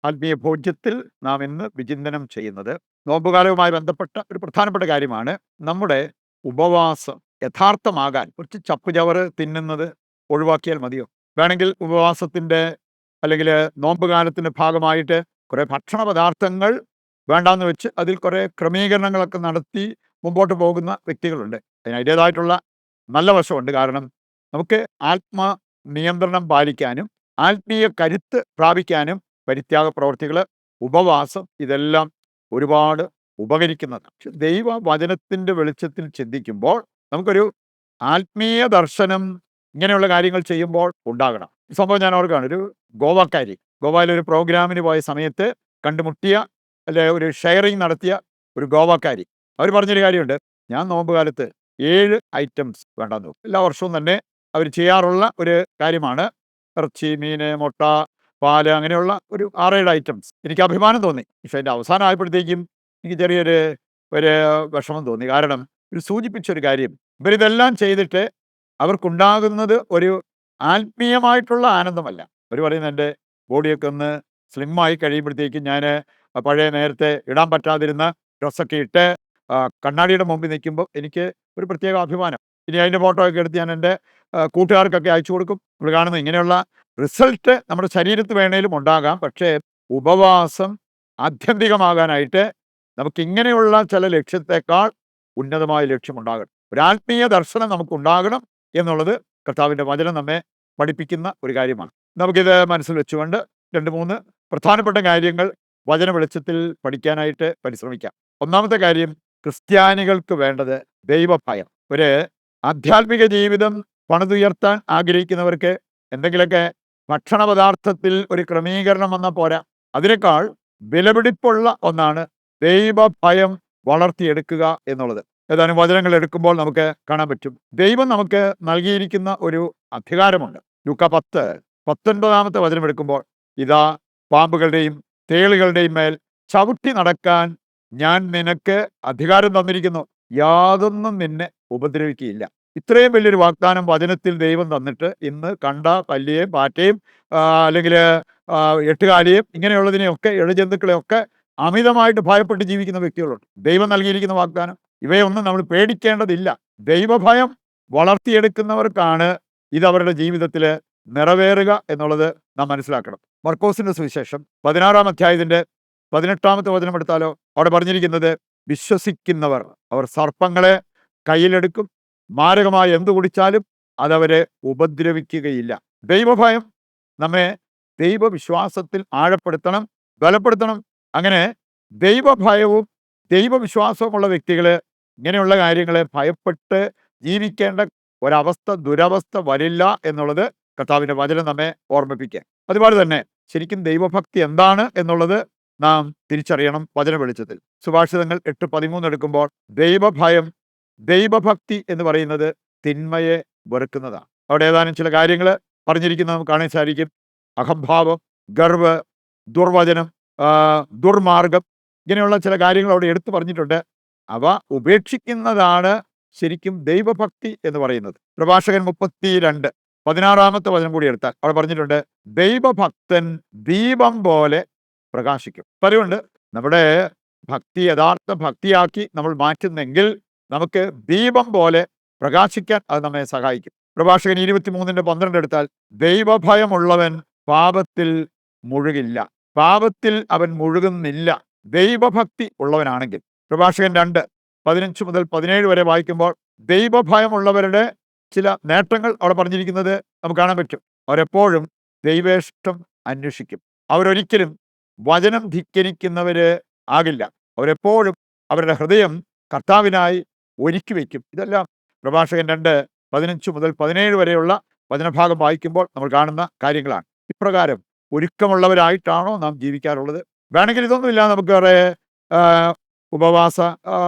ആത്മീയ ഭോജ്യത്തിൽ നാം ഇന്ന് വിചിന്തനം ചെയ്യുന്നത് നോമ്പുകാലവുമായി ബന്ധപ്പെട്ട ഒരു പ്രധാനപ്പെട്ട കാര്യമാണ്. നമ്മുടെ ഉപവാസം യഥാർത്ഥമാകാൻ കുറച്ച് ചപ്പുചവറ് തിന്നുന്നത് ഒഴിവാക്കിയാൽ മതിയോ? വേണമെങ്കിൽ ഉപവാസത്തിൻ്റെ അല്ലെങ്കിൽ നോമ്പുകാലത്തിൻ്റെ ഭാഗമായിട്ട് കുറേ ഭക്ഷണ പദാർത്ഥങ്ങൾ വേണ്ടാന്ന് വെച്ച് അതിൽ കുറേ ക്രമീകരണങ്ങളൊക്കെ നടത്തി മുമ്പോട്ട് പോകുന്ന വ്യക്തികളുണ്ട്. അതിന് അതിൻ്റേതായിട്ടുള്ള നല്ല വശമുണ്ട്. കാരണം നമുക്ക് നിയന്ത്രണം പാലിക്കാനും ആത്മീയ കരുത്ത് പ്രാപിക്കാനും പരിത്യാഗ പ്രവർത്തികൾ, ഉപവാസം, ഇതെല്ലാം ഒരുപാട് ഉപകരിക്കുന്നതാണ്. പക്ഷെ ദൈവവചനത്തിൻ്റെ വെളിച്ചത്തിൽ ചിന്തിക്കുമ്പോൾ നമുക്കൊരു ആത്മീയ ദർശനം ഇങ്ങനെയുള്ള കാര്യങ്ങൾ ചെയ്യുമ്പോൾ ഉണ്ടാകണം. ഈ സംഭവം ഞാൻ ഓർക്കുകയാണ്. ഒരു ഗോവയിലൊരു പ്രോഗ്രാമിന് പോയ സമയത്ത് കണ്ടുമുട്ടിയ ഒരു ഷെയറിങ് നടത്തിയ ഒരു ഗോവക്കാരി അവർ പറഞ്ഞൊരു കാര്യമുണ്ട്. ഞാൻ നോമ്പ് കാലത്ത് 7 ഐറ്റംസ് വേണ്ടെന്ന് നോക്കും. എല്ലാ വർഷവും തന്നെ അവർ ചെയ്യാറുള്ള ഒരു കാര്യമാണ്. ഇറച്ചി, മീന്, മുട്ട, പാല്, അങ്ങനെയുള്ള ഒരു 6-7 ഐറ്റംസ്. എനിക്ക് അഭിമാനം തോന്നി. പക്ഷെ അതിൻ്റെ അവസാനം ആയപ്പോഴത്തേക്കും എനിക്ക് ചെറിയൊരു വിഷമം തോന്നി. കാരണം ഒരു സൂചിപ്പിച്ചൊരു കാര്യം, ഇവരിതെല്ലാം ചെയ്തിട്ട് അവർക്കുണ്ടാകുന്നത് ഒരു ആത്മീയമായിട്ടുള്ള ആനന്ദമല്ല. അവർ പറയുന്നത് എൻ്റെ ബോഡിയൊക്കെ ഒന്ന് സ്ലിമ്മായി കഴിയുമ്പോഴത്തേക്കും ഞാൻ പഴയ നേരത്തെ ഇടാൻ പറ്റാതിരുന്ന ഡ്രസ്സൊക്കെ ഇട്ട് കണ്ണാടിയുടെ മുമ്പിൽ നിൽക്കുമ്പോൾ എനിക്ക് ഒരു പ്രത്യേക അഭിമാനം. ഇനി അതിൻ്റെ ഫോട്ടോ ഒക്കെ എടുത്ത് ഞാൻ എൻ്റെ കൂട്ടുകാർക്കൊക്കെ അയച്ചു കൊടുക്കും. നമ്മൾ കാണുന്നത് ഇങ്ങനെയുള്ള റിസൾട്ട് നമ്മുടെ ശരീരത്ത് വേണേലും ഉണ്ടാകാം. പക്ഷേ ഉപവാസം ആത്യന്തികമാകാനായിട്ട് നമുക്ക് ഇങ്ങനെയുള്ള ചില ലക്ഷ്യത്തെക്കാൾ ഉന്നതമായ ലക്ഷ്യമുണ്ടാകണം. ഒരു ആത്മീയ ദർശനം നമുക്കുണ്ടാകണം എന്നുള്ളത് കർത്താവിൻ്റെ വചനം നമ്മെ പഠിപ്പിക്കുന്ന ഒരു കാര്യമാണ്. നമുക്കിത് മനസ്സിൽ വെച്ചുകൊണ്ട് 2-3 പ്രധാനപ്പെട്ട കാര്യങ്ങൾ വചന വെളിച്ചത്തിൽ പഠിക്കാനായിട്ട് പരിശ്രമിക്കാം. ഒന്നാമത്തെ കാര്യം, ക്രിസ്ത്യാനികൾക്ക് വേണ്ടത് ദൈവഭയം. ഒരു ആധ്യാത്മിക ജീവിതം പണിതുയർത്താൻ ആഗ്രഹിക്കുന്നവർക്ക് എന്തെങ്കിലുമൊക്കെ ഭക്ഷണ പദാർത്ഥത്തിൽ ഒരു ക്രമീകരണം വന്നാൽ പോരാ. അതിനേക്കാൾ വിലപിടിപ്പുള്ള ഒന്നാണ് ദൈവഭയം വളർത്തിയെടുക്കുക എന്നുള്ളത്. ഏതാനും വചനങ്ങൾ എടുക്കുമ്പോൾ നമുക്ക് കാണാൻ പറ്റും. ദൈവം നമുക്ക് നൽകിയിരിക്കുന്ന ഒരു അധികാരമുണ്ട്. ലൂക്ക 10:19 വചനം എടുക്കുമ്പോൾ, ഇതാ പാമ്പുകളുടെയും തേളുകളുടെയും മേൽ ചവിട്ടി നടക്കാൻ ഞാൻ നിനക്ക് അധികാരം തന്നിരിക്കുന്നു, യാതൊന്നും നിന്നെ ഉപദ്രവിക്കുകയില്ല. ഇത്രയും വലിയൊരു വാഗ്ദാനം വചനത്തിൽ ദൈവം തന്നിട്ട് ഇന്ന് കണ്ട പല്ലിയെയും പാറ്റയും അല്ലെങ്കിൽ എട്ടുകാലിയെയും ഇങ്ങനെയുള്ളതിനെയൊക്കെ ഇഴജന്തുക്കളെയൊക്കെ അമിതമായിട്ട് ഭയപ്പെട്ട് ജീവിക്കുന്ന വ്യക്തികളുണ്ട്. ദൈവം നൽകിയിരിക്കുന്ന വാഗ്ദാനം ഇവയൊന്നും നമ്മൾ പേടിക്കേണ്ടതില്ല. ദൈവഭയം വളർത്തിയെടുക്കുന്നവർക്കാണ് ഇത് അവരുടെ ജീവിതത്തിൽ നിറവേറുക എന്നുള്ളത് നാം മനസ്സിലാക്കണം. മർക്കോസിന്റെ സുവിശേഷം 16-ാം അധ്യായത്തിന്റെ 18-ാമത്തെ വചനം എടുത്താലോ, അവിടെ പറഞ്ഞിരിക്കുന്നത്, വിശ്വസിക്കുന്നവർ അവർ സർപ്പങ്ങളെ കയ്യിലെടുക്കും, മാരകമായി എന്തു കുടിച്ചാലും അതവരെ ഉപദ്രവിക്കുകയില്ല. ദൈവഭയം നമ്മെ ദൈവവിശ്വാസത്തിൽ ആഴപ്പെടുത്തണം, ബലപ്പെടുത്തണം. അങ്ങനെ ദൈവഭയവും ദൈവവിശ്വാസവുമുള്ള വ്യക്തികൾ ഇങ്ങനെയുള്ള കാര്യങ്ങളെ ഭയപ്പെട്ട് ജീവിക്കേണ്ട ദുരവസ്ഥ വരില്ല എന്നുള്ളത് കർത്താവിൻ്റെ വചനം നമ്മെ ഓർമ്മിപ്പിക്കുക. അതുപോലെ തന്നെ ശരിക്കും ദൈവഭക്തി എന്താണ് എന്നുള്ളത് നാം തിരിച്ചറിയണം വചന വെളിച്ചത്തിൽ. സുഭാഷിതങ്ങൾ 8:13 എടുക്കുമ്പോൾ, ദൈവഭക്തി എന്ന് പറയുന്നത് തിന്മയെ വെറുക്കുന്നതാണ്. അവിടെ ഏതാനും ചില കാര്യങ്ങൾ പറഞ്ഞിരിക്കുന്നത് നമുക്ക് കാണാൻ സാധിക്കും. അഹംഭാവം, ഗർവ്, ദുർവചനം, ദുർമാർഗം, ഇങ്ങനെയുള്ള ചില കാര്യങ്ങൾ അവിടെ എടുത്തു പറഞ്ഞിട്ടുണ്ട്. അവ ഉപേക്ഷിക്കുന്നതാണ് ശരിക്കും ദൈവഭക്തി എന്ന് പറയുന്നത്. പ്രഭാഷകൻ 32:16 വചനം കൂടി എടുത്താൽ അവിടെ പറഞ്ഞിട്ടുണ്ട്, ദൈവഭക്തൻ ദീപം പോലെ പ്രകാശിക്കും. അതുകൊണ്ട് നമ്മുടെ ഭക്തി യഥാർത്ഥ ഭക്തിയാക്കി നമ്മൾ മാറ്റുന്നെങ്കിൽ നമുക്ക് ദീപം പോലെ പ്രകാശിക്കാൻ അത് നമ്മെ സഹായിക്കും. പ്രഭാഷകൻ 23:12 എടുത്താൽ, ദൈവഭയമുള്ളവൻ പാപത്തിൽ മുഴുകില്ല, പാപത്തിൽ അവൻ മുഴുകുന്നില്ല, ദൈവഭക്തി ഉള്ളവനാണെങ്കിൽ. പ്രഭാഷകൻ 2:15-17 വരെ വായിക്കുമ്പോൾ ദൈവഭയമുള്ളവരുടെ ചില നേട്ടങ്ങൾ അവിടെ പറഞ്ഞിരിക്കുന്നത് നമുക്ക് കാണാൻ പറ്റും. അവരെപ്പോഴും ദൈവേഷ്ടം അന്വേഷിക്കും, അവരൊരിക്കലും വചനം ധിക്കരിക്കുന്നവര് ആകില്ല, അവരെപ്പോഴും അവരുടെ ഹൃദയം കർത്താവിനായി ഒരുക്കി വയ്ക്കും. ഇതെല്ലാം പ്രഭാഷകൻ 2:15-17 വരെയുള്ള വചനഭാഗം വായിക്കുമ്പോൾ നമ്മൾ കാണുന്ന കാര്യങ്ങളാണ്. ഇപ്രകാരം ഒരുക്കമുള്ളവരായിട്ടാണോ നാം ജീവിക്കാറുള്ളത്? വേണമെങ്കിൽ ഇതൊന്നുമില്ല, നമുക്ക് വേറെ ഉപവാസ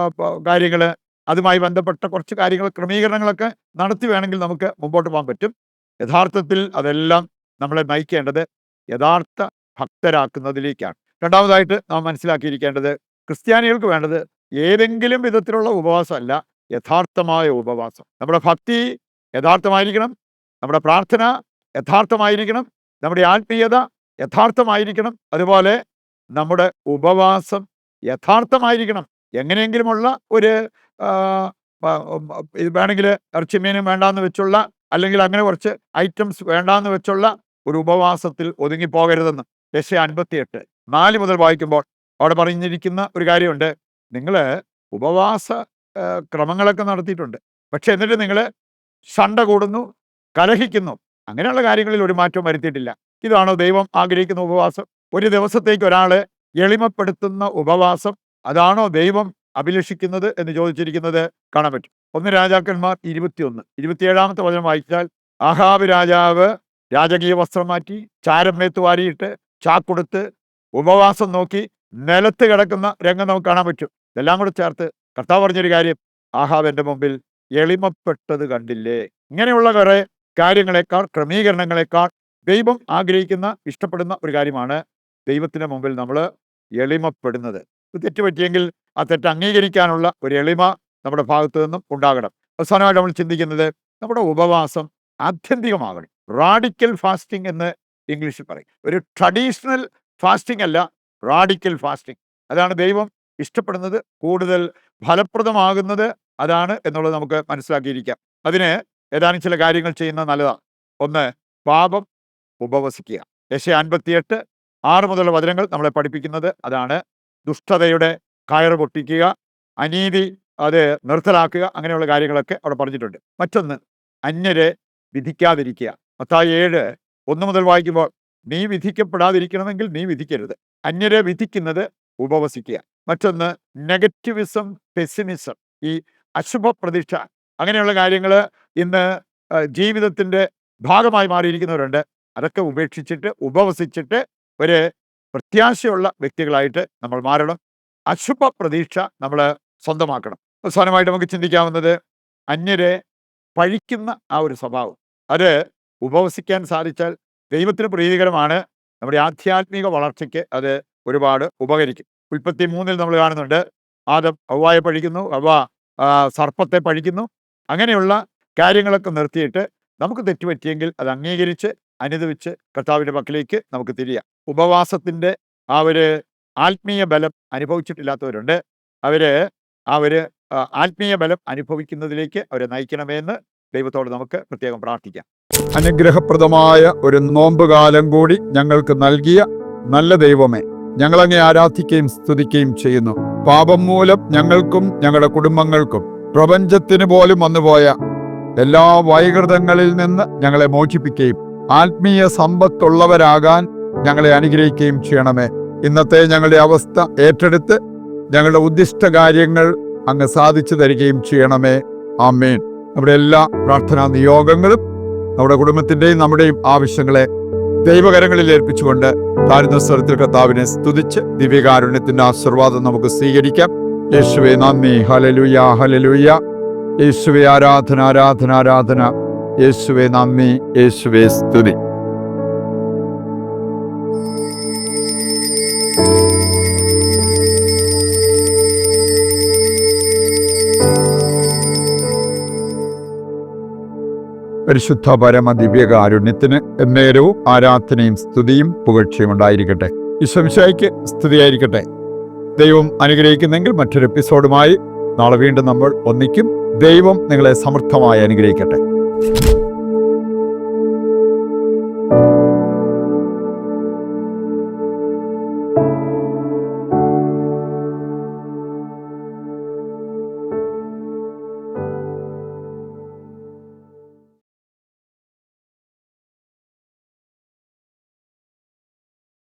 കാര്യങ്ങൾ, അതുമായി ബന്ധപ്പെട്ട കുറച്ച് കാര്യങ്ങൾ, ക്രമീകരണങ്ങളൊക്കെ നടത്തി വേണമെങ്കിൽ നമുക്ക് മുമ്പോട്ട് പോകാൻ പറ്റും. യഥാർത്ഥത്തിൽ അതെല്ലാം നമ്മളെ നയിക്കേണ്ടത് യഥാർത്ഥ ഭക്തരാക്കുന്നതിലേക്കാണ്. രണ്ടാമതായിട്ട് നാം മനസ്സിലാക്കിയിരിക്കേണ്ടത്, ക്രിസ്ത്യാനികൾക്ക് വേണ്ടത് ഏതെങ്കിലും വിധത്തിലുള്ള ഉപവാസമല്ല, യഥാർത്ഥമായ ഉപവാസം. നമ്മുടെ ഭക്തി യഥാർത്ഥമായിരിക്കണം, നമ്മുടെ പ്രാർത്ഥന യഥാർത്ഥമായിരിക്കണം, നമ്മുടെ ആത്മീയത യഥാർത്ഥമായിരിക്കണം. അതുപോലെ നമ്മുടെ ഉപവാസം യഥാർത്ഥമായിരിക്കണം. എങ്ങനെയെങ്കിലുമുള്ള ഒരു ഇത് വേണമെങ്കിൽ ഇറച്ചിമീനും വേണ്ടാന്ന് വെച്ചുള്ള, അല്ലെങ്കിൽ അങ്ങനെ കുറച്ച് ഐറ്റംസ് വേണ്ടാന്ന് വെച്ചുള്ള ഒരു ഉപവാസത്തിൽ ഒതുങ്ങിപ്പോകരുതെന്ന് യെശയ്യാ 58:4 മുതൽ വായിക്കുമ്പോൾ അവിടെ പറഞ്ഞിരിക്കുന്ന ഒരു കാര്യമുണ്ട്. നിങ്ങൾ ഉപവാസ ക്രമങ്ങളൊക്കെ നടത്തിയിട്ടുണ്ട്, പക്ഷെ എന്നിട്ട് നിങ്ങൾ ശണ്ട കൂടുന്നു, കലഹിക്കുന്നു, അങ്ങനെയുള്ള കാര്യങ്ങളിൽ ഒരു മാറ്റവും വരുത്തിയിട്ടില്ല. ഇതാണോ ദൈവം ആഗ്രഹിക്കുന്ന ഉപവാസം? ഒരു ദിവസത്തേക്ക് ഒരാളെ എളിമപ്പെടുത്തുന്ന ഉപവാസം, അതാണോ ദൈവം അഭിലഷിക്കുന്നത് എന്ന് ചോദിച്ചിരിക്കുന്നത് കാണാൻ പറ്റും. 1 രാജാക്കന്മാർ 21:27 വചനം വായിച്ചാൽ, ആഹാബ് രാജാവ് രാജകീയ വസ്ത്രം മാറ്റി, ചാരം മേത്ത് വാരിയിട്ട്, ചാക്കൊടുത്ത് ഉപവാസം നോക്കി നിലത്ത് കിടക്കുന്ന രംഗം നമുക്ക് കാണാൻ പറ്റും. ഇതെല്ലാം കൂടെ ചേർത്ത് കർത്താവ് പറഞ്ഞൊരു കാര്യം, ആഹാബ് എൻ്റെ മുമ്പിൽ എളിമപ്പെട്ടത് കണ്ടില്ലേ. ഇങ്ങനെയുള്ള കുറെ കാര്യങ്ങളെക്കാൾ, ക്രമീകരണങ്ങളെക്കാൾ ദൈവം ആഗ്രഹിക്കുന്ന, ഇഷ്ടപ്പെടുന്ന ഒരു കാര്യമാണ് ദൈവത്തിന് മുമ്പിൽ നമ്മൾ എളിമപ്പെടുന്നത്. തെറ്റ് പറ്റിയെങ്കിൽ ആ തെറ്റ് അംഗീകരിക്കാനുള്ള ഒരു എളിമ നമ്മുടെ ഭാഗത്തു നിന്നും ഉണ്ടാകണം. അവസാനമായിട്ട് നമ്മൾ ചിന്തിക്കുന്നത്, നമ്മുടെ ഉപവാസം ആത്യന്തികമാകണം. റാഡിക്കൽ ഫാസ്റ്റിംഗ് എന്ന് ഇംഗ്ലീഷിൽ പറയും. ഒരു ട്രഡീഷണൽ ഫാസ്റ്റിംഗ് അല്ല, റാഡിക്കൽ ഫാസ്റ്റിംഗ്. അതാണ് ദൈവം ഇഷ്ടപ്പെടുന്നത്, കൂടുതൽ ഫലപ്രദമാകുന്നത് അതാണ് എന്നുള്ളത് നമുക്ക് മനസ്സിലാക്കിയിരിക്കാം. അതിന് ഏതാനും ചില കാര്യങ്ങൾ ചെയ്യുന്നത് നല്ലതാണ്. ഒന്ന്, പാപം ഉപവസിക്കുക. യെശയ്യാ 58:6 മുതലുള്ള വചനങ്ങൾ നമ്മളെ പഠിപ്പിക്കുന്നത് അതാണ്. ദുഷ്ടതയുടെ കയറ് പൊട്ടിക്കുക, അനീതി അത് നിർത്തലാക്കുക, അങ്ങനെയുള്ള കാര്യങ്ങളൊക്കെ അവിടെ പറഞ്ഞിട്ടുണ്ട്. മറ്റൊന്ന്, അന്യരെ വിധിക്കാതിരിക്കുക. മത്തായി 7:1 മുതൽ വായിക്കുമ്പോൾ, നീ വിധിക്കപ്പെടാതിരിക്കണമെങ്കിൽ നീ വിധിക്കരുത്. അന്യരെ വിധിക്കുന്നത് ഉപവസിക്കുക. മറ്റൊന്ന്, നെഗറ്റിവിസം, പെസിമിസം, ഈ അശുഭ പ്രതീക്ഷ, അങ്ങനെയുള്ള കാര്യങ്ങൾ ഇന്ന് ജീവിതത്തിൻ്റെ ഭാഗമായി മാറിയിരിക്കുന്നവരുണ്ട്. അതൊക്കെ ഉപേക്ഷിച്ചിട്ട് ഉപവസിച്ചിട്ട് ഒരു പ്രത്യാശയുള്ള വ്യക്തികളായിട്ട് നമ്മൾ മാറണം. അശുഭ പ്രതീക്ഷ നമ്മൾ സ്വന്തമാക്കണം. അവസാനമായിട്ട് നമുക്ക് ചിന്തിക്കാവുന്നത്, അന്യരെ പഴിക്കുന്ന ആ ഒരു സ്വഭാവം, അത് ഉപവസിക്കാൻ സാധിച്ചാൽ ദൈവത്തിന് പ്രീതികരമാണ്. നമ്മുടെ ആധ്യാത്മിക വളർച്ചയ്ക്ക് അത് ഒരുപാട് ഉപകരിക്കും. ഉൽപ്പത്തി 3 നമ്മൾ കാണുന്നുണ്ട്, ആദം ഹവ്വായെ പഴിക്കുന്നു, ഹവ്വ സർപ്പത്തെ പഴിക്കുന്നു. അങ്ങനെയുള്ള കാര്യങ്ങളൊക്കെ നിർത്തിയിട്ട് നമുക്ക് തെറ്റുപറ്റിയെങ്കിൽ അത് അംഗീകരിച്ച് അനുദവിച്ച് കർത്താവിൻ്റെ പക്കലേക്ക് നമുക്ക് തിരിയാം. ഉപവാസത്തിൻ്റെ ആ ഒരു ആത്മീയ ബലം അനുഭവിച്ചിട്ടില്ലാത്തവരുണ്ട്. അവർ ആത്മീയ ബലം അനുഭവിക്കുന്നതിലേക്ക് അവരെ നയിക്കണമെന്ന് ദൈവത്തോട് നമുക്ക് പ്രത്യേകം പ്രാർത്ഥിക്കാം. അനുഗ്രഹപ്രദമായ ഒരു നോമ്പുകാലം കൂടി ഞങ്ങൾക്ക് നൽകിയ നല്ല ദൈവമേ, ഞങ്ങളങ്ങേ ആരാധിക്കുകയും സ്തുതിക്കുകയും ചെയ്യുന്നു. പാപം മൂലം ഞങ്ങൾക്കും ഞങ്ങളുടെ കുടുംബങ്ങൾക്കും പ്രപഞ്ചത്തിന് പോലും വന്നുപോയ എല്ലാ വൈകൃതങ്ങളിൽ നിന്ന് ഞങ്ങളെ മോചിപ്പിക്കുകയും ആത്മീയ സമ്പത്തുള്ളവരാകാൻ ഞങ്ങളെ അനുഗ്രഹിക്കുകയും ചെയ്യണമേ. ഇന്നത്തെ ഞങ്ങളുടെ അവസ്ഥ ഏറ്റെടുത്ത് ഞങ്ങളുടെ ഉദ്ദിഷ്ട കാര്യങ്ങൾ അങ്ങ് സാധിച്ചു തരികയും ചെയ്യണമേ. ആമേൻ. നമ്മുടെ എല്ലാ പ്രാർത്ഥനാ നിയോഗങ്ങളും നമ്മുടെ കുടുംബത്തിൻ്റെയും നമ്മുടെയും ആവശ്യങ്ങളെ ദൈവകരങ്ങളിൽ ഏൽപ്പിച്ചുകൊണ്ട് താഴ്ന്ന സ്വരത്തിൽ കർത്താവിനെ സ്തുതിച്ച് ദിവ്യകാരുണ്യത്തിന്റെ ആശീർവാദം നമുക്ക് സ്വീകരിക്കാം. യേശുവേ നന്ദി, ഹല്ലേലൂയ ഹല്ലേലൂയ. യേശുവേ ആരാധന ആരാധന ആരാധന. യേശുവേ നന്ദി, യേശുവേ സ്തുതി. പരിശുദ്ധ പരമ ദിവ്യകാരുണ്യത്തിന് എന്നേരവും ആരാധനയും സ്തുതിയും പുകഴ്ചയും ഉണ്ടായിരിക്കട്ടെ. ഈശോമിശിഹായ്ക്ക് സ്തുതിയായിരിക്കട്ടെ. ദൈവം അനുഗ്രഹിക്കുന്നെങ്കിൽ മറ്റൊരു എപ്പിസോഡുമായി നാളെ വീണ്ടും നമ്മൾ ഒന്നിക്കും. ദൈവം നിങ്ങളെ സമൃദ്ധമായി അനുഗ്രഹിക്കട്ടെ.